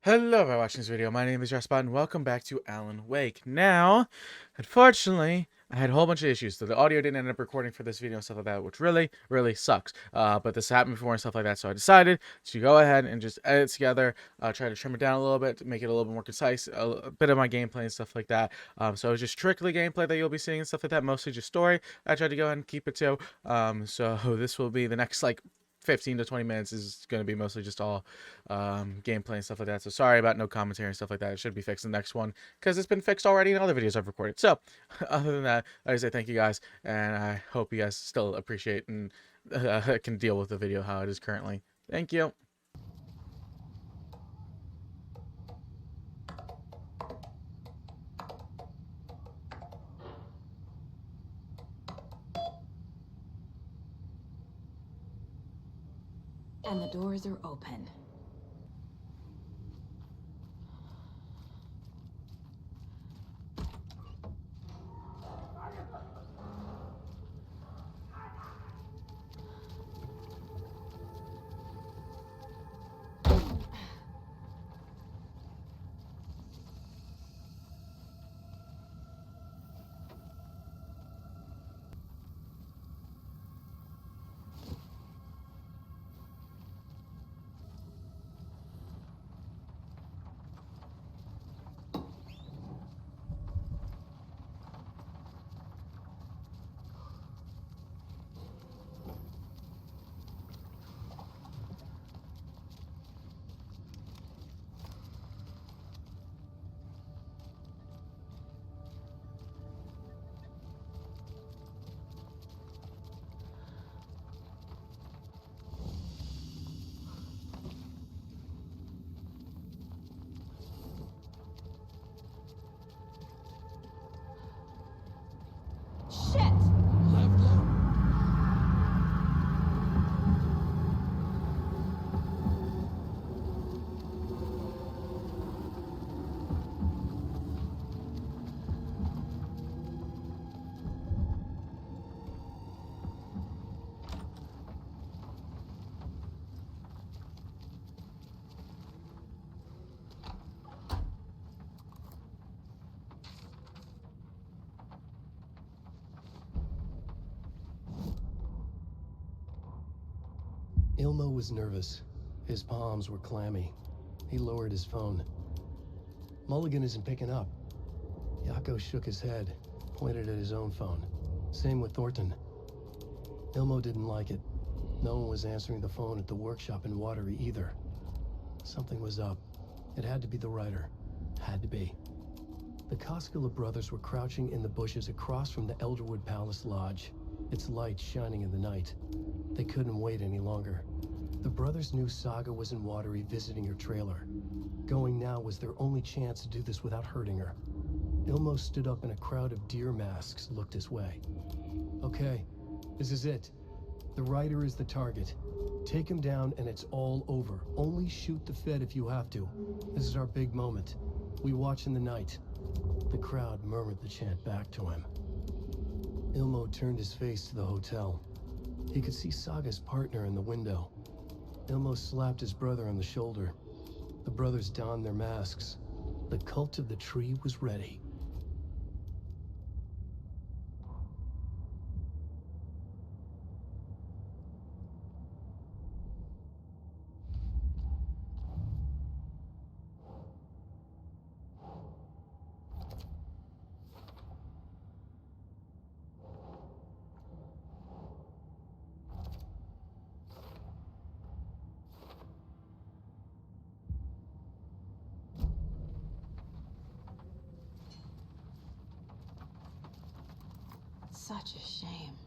Hello, for watching this video. My name is Jasper, and welcome back to Alan Wake. Now, unfortunately, I had a whole bunch of issues, so the audio didn't end up recording for this video and stuff like that, which really sucks. But this happened before and stuff like that, so I decided to go ahead and just edit it together, try to trim it down a little bit, to make it a little bit more concise, a bit of my gameplay and stuff like that. So it was just strictly gameplay that you'll be seeing and stuff like that, mostly just story. I tried to go ahead and keep it to. So this will be the next, 15 to 20 minutes is going to be mostly just all gameplay and stuff like that. So sorry about no commentary and stuff like that. It should be fixed in the next one because it's been fixed already in other videos I've recorded. So other than that, I say thank you guys, and I hope you guys still appreciate and can deal with the video how it is currently. Thank you. And the doors are open. Shit! Ilmo was nervous. His palms were clammy. He lowered his phone. Mulligan isn't picking up. Yako shook his head, pointed at his own phone. Same with Thornton. Ilmo didn't like it. No one was answering the phone at the workshop in Watery either. Something was up. It had to be the writer. Had to be. The Koskela brothers were crouching in the bushes across from the Elderwood Palace Lodge, its light shining in the night. They couldn't wait any longer. The brothers knew Saga was in Watery visiting her trailer. Going now was their only chance to do this without hurting her. Ilmo stood up and a crowd of deer masks looked his way. Okay, this is it. The writer is the target. Take him down and it's all over. Only shoot the Fed if you have to. This is our big moment. We watch in the night. The crowd murmured the chant back to him. Ilmo turned his face to the hotel. He could see Saga's partner in the window. Ilmo slapped his brother on the shoulder. The brothers donned their masks. The cult of the tree was ready. Such a shame.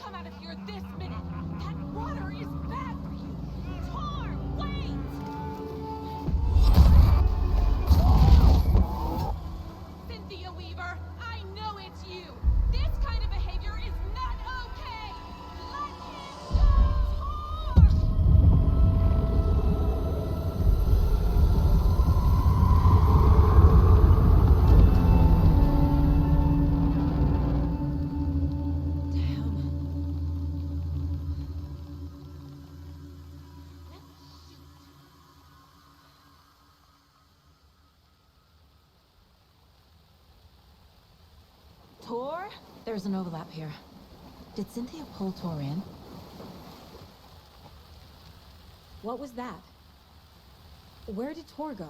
come out of here this minute! That water is bad for you! Tor, wait! Cynthia Weaver, I know it's you! This kind of behavior is not okay! Let him go, Tor! Tor? There's an overlap here. Did Cynthia pull Tor in? What was that? Where did Tor go?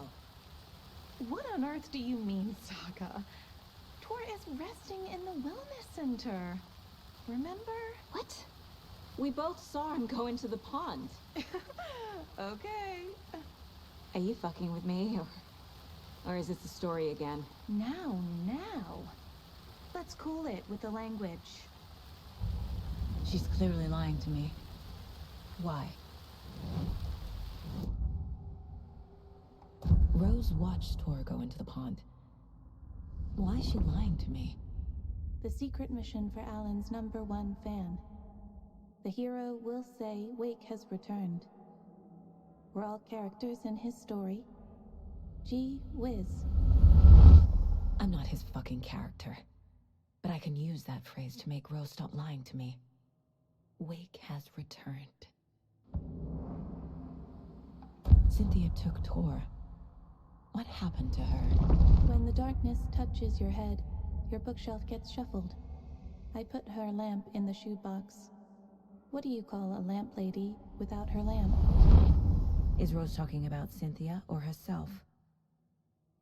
What on earth do you mean, Saga? Tor is resting in the wellness center. Remember? What? We both saw him go into the pond. Okay. Are you fucking with me, or is this the story again? Now. Let's cool it with the language. She's clearly lying to me. Why? Rose watched Tor go into the pond. Why is she lying to me? The secret mission for Alan's #1 fan. The hero will say Wake has returned. We're all characters in his story. Gee whiz. I'm not his fucking character. But I can use that phrase to make Rose stop lying to me. Wake has returned. Cynthia took Tor. What happened to her? When the darkness touches your head, your bookshelf gets shuffled. I put her lamp in the shoebox. What do you call a lamp lady without her lamp? Is Rose talking about Cynthia or herself?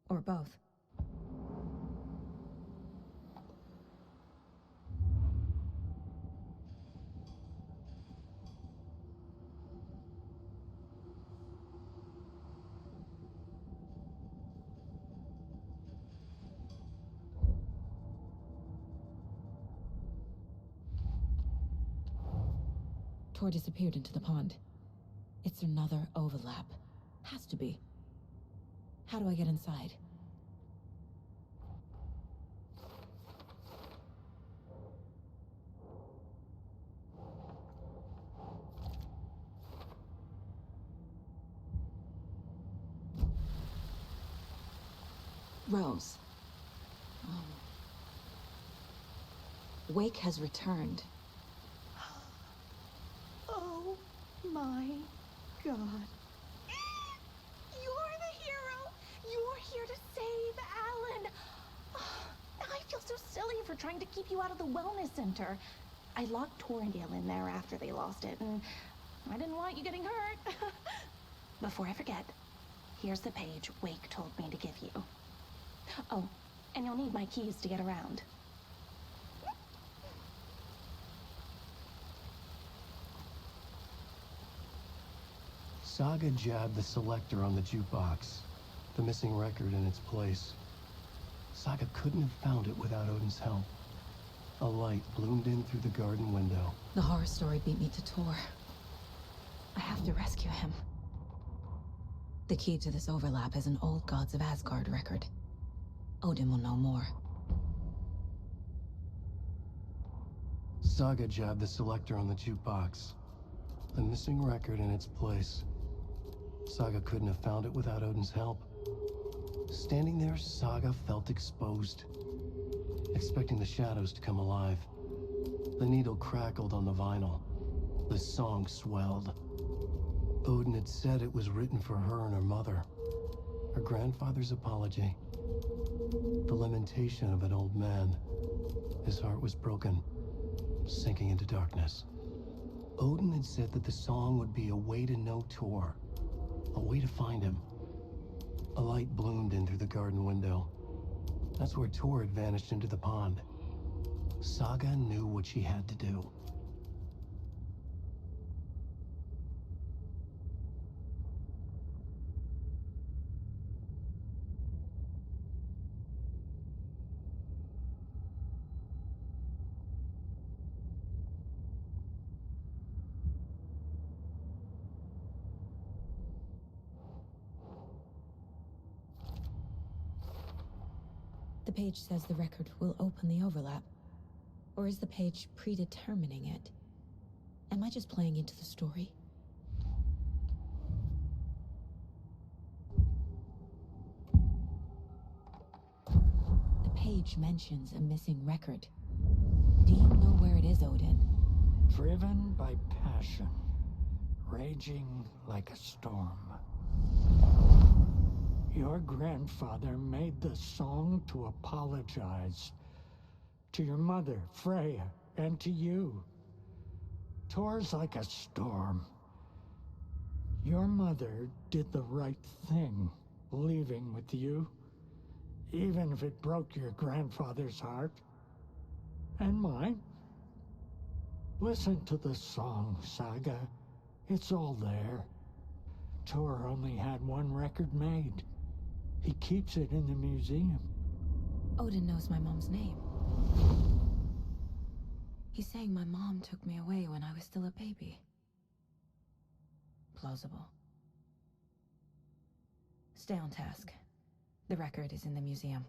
Or both? Tor disappeared into the pond. It's another overlap. Has to be. How do I get inside? Rose. Wake has returned. Oh my god. You're the hero! You're here to save Alan! I feel so silly for trying to keep you out of the wellness center. I locked Torringale in there after they lost it, and I didn't want you getting hurt. Before I forget, here's the page Wake told me to give you. Oh, and you'll need my keys to get around. Saga jabbed the selector on the jukebox, the missing record in its place. Saga couldn't have found it without Odin's help. A light bloomed in through the garden window. The horror story beat me to Tor. I have to rescue him. The key to this overlap is an old Gods of Asgard record. Odin will know more. Saga jabbed the selector on the jukebox, the missing record in its place. Saga couldn't have found it without Odin's help. Standing there, Saga felt exposed, expecting the shadows to come alive. The needle crackled on the vinyl. The song swelled. Odin had said it was written for her and her mother. Her grandfather's apology. The lamentation of an old man. His heart was broken, sinking into darkness. Odin had said that the song would be a way to know Tor, a way to find him. A light bloomed in through the garden window. That's where Tor had vanished into the pond. Saga knew what she had to do. The page says the record will open the overlap. Or is the page predetermining it? Am I just playing into the story? The page mentions a missing record. Do you know where it is, Odin? Driven by passion, raging like a storm. Your grandfather made the song to apologize to your mother, Freya, and to you. TOR's like a storm. Your mother did the right thing, leaving with you, even if it broke your grandfather's heart. And mine. Listen to the song, Saga. It's all there. TOR only had one record made. He keeps it in the museum. Odin knows my mom's name. He's saying my mom took me away when I was still a baby. Plausible. Stay on task. The record is in the museum.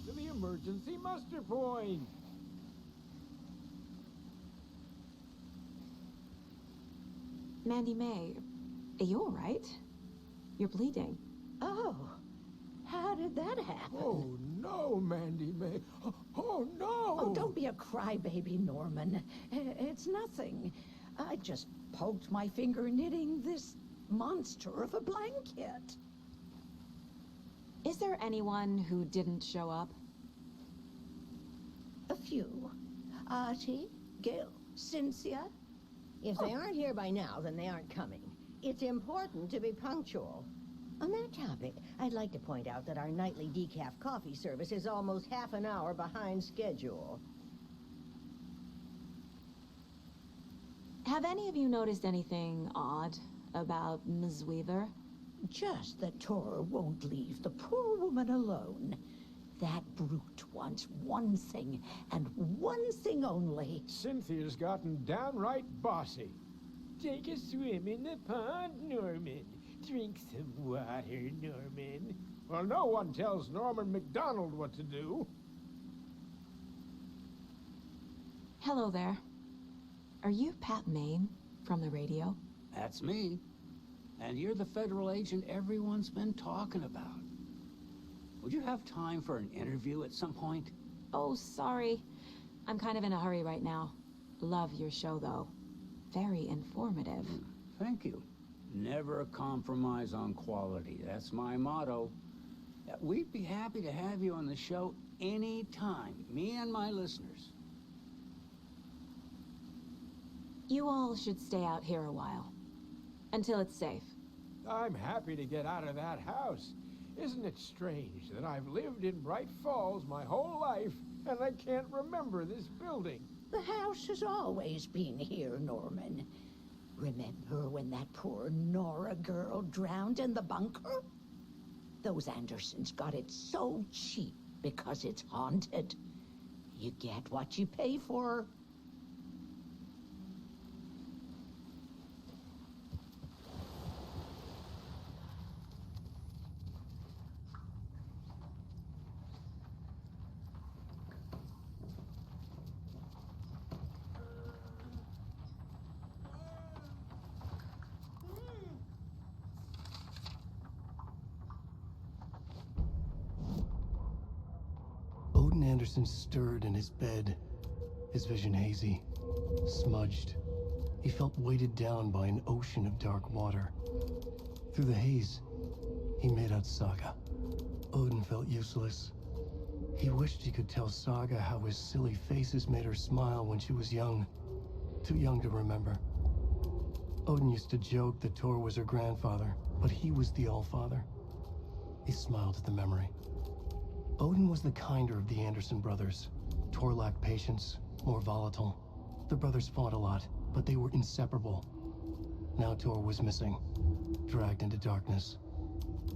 To the emergency muster point! Mandy May, are you alright? You're bleeding. Oh, how did that happen? Oh no, Mandy May. Oh no! Oh, don't be a crybaby, Norman. It's nothing. I just poked my finger knitting this monster of a blanket. Is there anyone who didn't show up? A few. Artie, Gil, Cynthia. If they aren't here by now, then they aren't coming. It's important to be punctual. On that topic, I'd like to point out that our nightly decaf coffee service is almost half an hour behind schedule. Have any of you noticed anything odd about Ms. Weaver? Just that TOR won't leave the poor woman alone. That brute wants one thing, and one thing only. Cynthia's gotten downright bossy. Take a swim in the pond, Norman. Drink some water, Norman. Well, no one tells Norman MacDonald what to do. Hello there. Are you Pat Maine from the radio? That's me. And you're the federal agent everyone's been talking about. Would you have time for an interview at some point? Oh, sorry. I'm kind of in a hurry right now. Love your show, though. Very informative. Thank you. Never compromise on quality. That's my motto. We'd be happy to have you on the show anytime, me and my listeners. You all should stay out here a while. Until it's safe. I'm happy to get out of that house. Isn't it strange that I've lived in Bright Falls my whole life and I can't remember this building? The house has always been here, Norman. Remember when that poor Nora girl drowned in the bunker? Those Andersons got it so cheap because it's haunted. You get what you pay for. Odin Anderson stirred in his bed, his vision hazy, smudged, He felt weighted down by an ocean of dark water. Through the haze, he made out Saga. Odin felt useless. He wished he could tell Saga how his silly faces made her smile when she was young. Too young to remember. Odin used to joke that Tor was her grandfather, but he was the Allfather. He smiled at the memory. Odin was the kinder of the Anderson brothers. Tor lacked patience, more volatile. The brothers fought a lot, but they were inseparable. Now Tor was missing, dragged into darkness.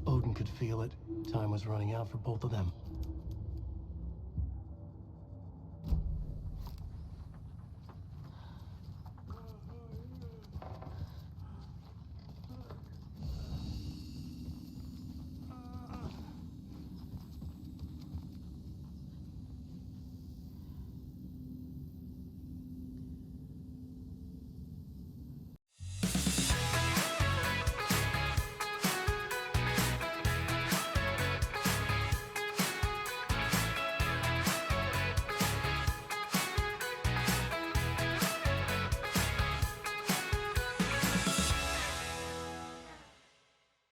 Odin could feel it. Time was running out for both of them.